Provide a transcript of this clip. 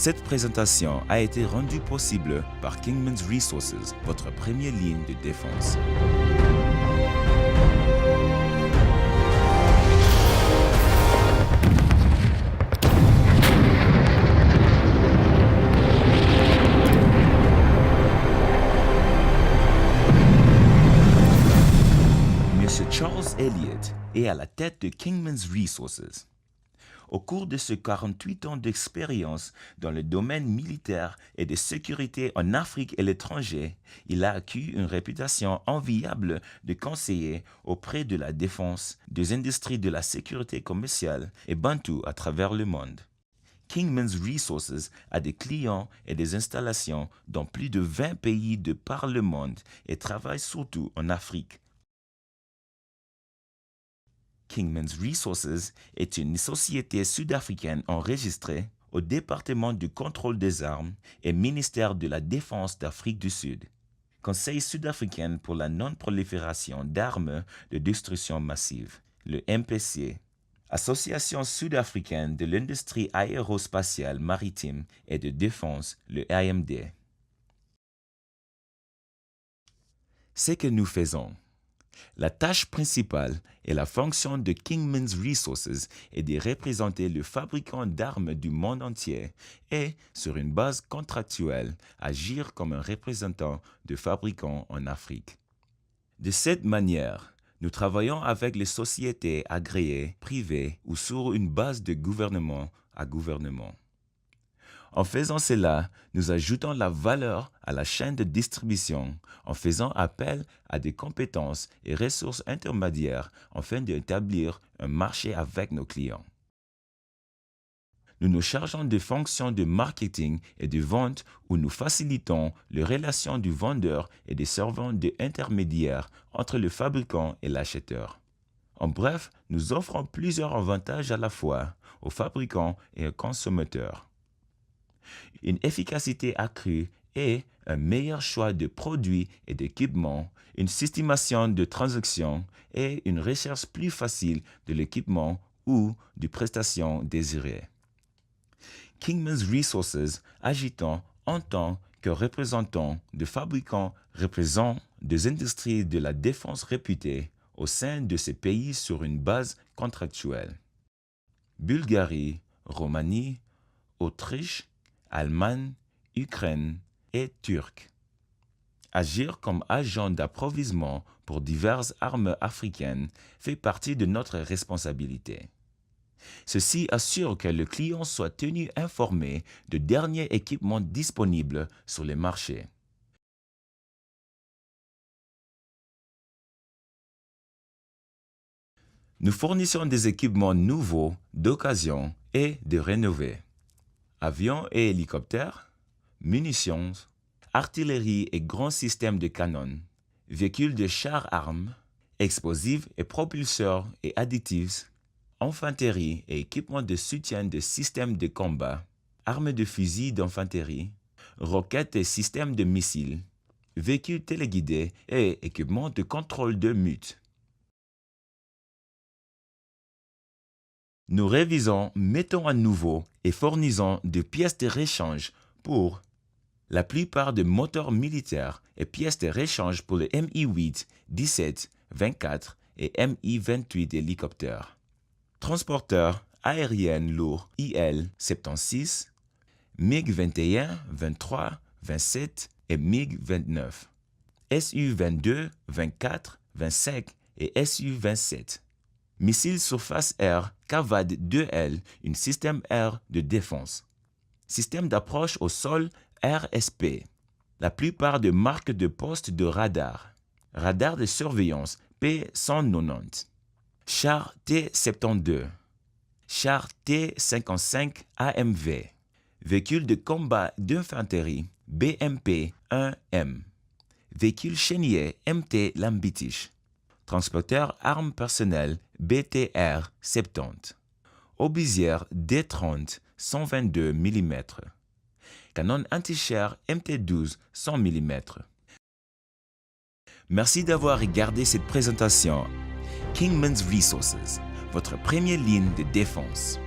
Cette présentation a été rendue possible par Kingman's Resources, votre première ligne de défense. Monsieur Charles Elliott est à la tête de Kingman's Resources. Au cours de ses 48 ans d'expérience dans le domaine militaire et de sécurité en Afrique et l'étranger, il a acquis une réputation enviable de conseiller auprès de la défense, des industries de la sécurité commerciale et bantou à travers le monde. Kingman's Resources a des clients et des installations dans plus de 20 pays de par le monde et travaille surtout en Afrique. Kingman's Resources est une société sud-africaine enregistrée au département du contrôle des armes et ministère de la Défense d'Afrique du Sud. Conseil sud-africain pour la non-prolifération d'armes de destruction massive, le MPC. Association sud-africaine de l'industrie aérospatiale maritime et de défense, le AMD. Ce que nous faisons. La tâche principale et la fonction de Kingman's Resources est de représenter le fabricant d'armes du monde entier et, sur une base contractuelle, agir comme un représentant de fabricants en Afrique. De cette manière, nous travaillons avec les sociétés agréées, privées ou sur une base de gouvernement à gouvernement. En faisant cela, nous ajoutons la valeur à la chaîne de distribution en faisant appel à des compétences et ressources intermédiaires afin d'établir un marché avec nos clients. Nous nous chargeons des fonctions de marketing et de vente où nous facilitons les relations du vendeur et des servants d'intermédiaires entre le fabricant et l'acheteur. En bref, nous offrons plusieurs avantages à la fois aux fabricants et aux consommateurs. Une efficacité accrue et un meilleur choix de produits et d'équipements, une estimation de transactions et une recherche plus facile de l'équipement ou de prestations désirées. Kingman's Resources agissant en tant que représentant de fabricants représentant des industries de la défense réputées au sein de ces pays sur une base contractuelle. Bulgarie, Roumanie, Autriche, Allemagne, Ukraine et Turc. Agir comme agent d'approvisionnement pour diverses armes africaines fait partie de notre responsabilité. Ceci assure que le client soit tenu informé de derniers équipements disponibles sur le marché. Nous fournissons des équipements nouveaux, d'occasion et de rénovés. Avions et hélicoptères, munitions, artillerie et grands systèmes de canons, véhicules de chars-armes, explosifs et propulseurs et additifs, infanterie et équipements de soutien de systèmes de combat, armes de fusils d'infanterie, roquettes et systèmes de missiles, véhicules téléguidés et équipements de contrôle de mute. Nous révisons, mettons à nouveau et fournissons des pièces de réchange pour la plupart des moteurs militaires et pièces de réchange pour les Mi-8, 17, 24 et Mi-28 hélicoptères. Transporteurs aériens lourds IL-76, MiG-21, 23, 27 et MiG-29, Su-22, 24, 25 et Su-27. Missiles surface-air Cavad-2L, un système air de défense. Système d'approche au sol RSP. La plupart des marques de postes de radar. Radar de surveillance P190. Char T-72. Char T-55 AMV. Véhicule de combat d'infanterie BMP-1M. Véhicule chénier MT Lambitisch. Transporteur armes personnelles BTR-70. Obusière D30 122 mm. Canon anti-char MT12 100 mm. Merci d'avoir regardé cette présentation. Kingman's Resources, votre première ligne de défense.